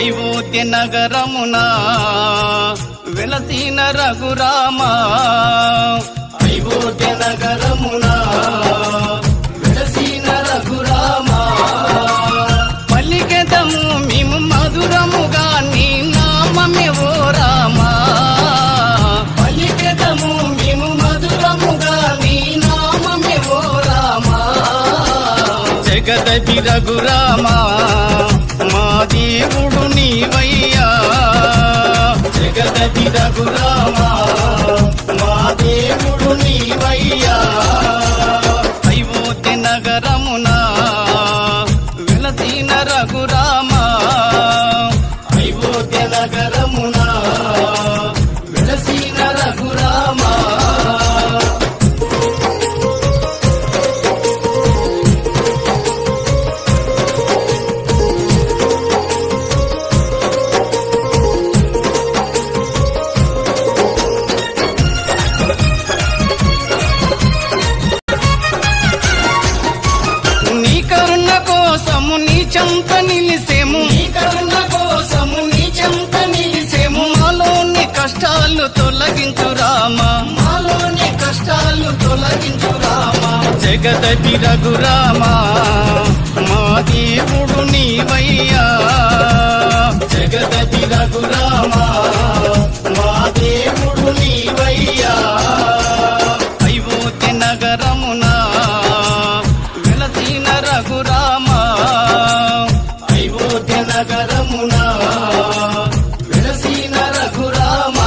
అయోధ్య నగరమున వెలసిన రఘురామ అయోధ్య నగరమున వెలసిన రఘురామ పలికెదము మేము మధురముగా నీ నామమే ఓ రామ పలికెదము మేము మధురముగా నీ నామమే ఓ రామ జగదపి రఘురామ మా దేవుడు నీవయ్యా జగదపి రఘురామ మా దేవుడు నీవయ్యా అయోధ్య నగరమున వెలసిన రఘురామ అయోధ్య నగరమున వెలసిన రఘురామ చెంత నిలిసేము నీ కరుణ కోసము నీ చెంత నిలిసేము మాలోని కష్టాలు తొలగించు రామ మాలోని కష్టాలు తొలగించు రామ జగదపి రఘురామ మా దేవుడు నీవయ్యా జగదపి రఘురామ మా దేవుడు నీవయ్యా అయోధ్య నగరమున వెలసిన రఘురామ అయోధ్య నగరమున వెలసిన రఘురామ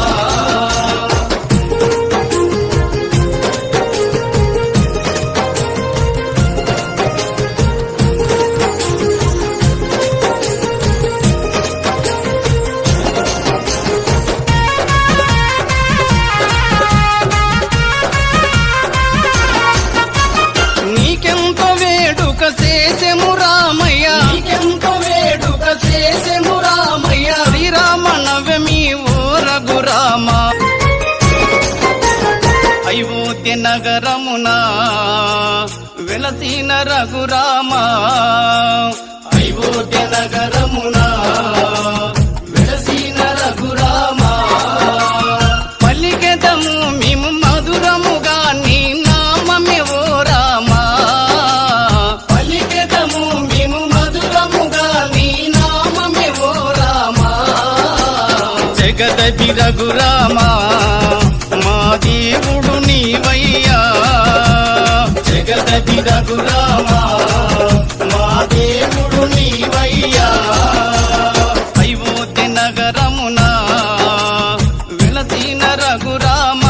నీకెంతో వేడుక చేసెము రామయ్య నీకెంతో వేడుక చేసెము రామయ్య శ్రీరామ నవమి ఓ రఘురామ అయోధ్య నగరమున వెలసిన రఘురామ అయోధ్య నగరమున వెలసిన రఘురామ పలికెదము మేము మధురముగా నీ నామమే ఓ రామ పలికెదము మేము మధురముగా నీ నామమే ఓ రామ జగదపి రఘురామ మా దేవుడు నీవయ్యా జగదపి రఘురామ మా దేవుడు నీవయ్యా అయోధ్య నగరమున వెలసిన రఘురామ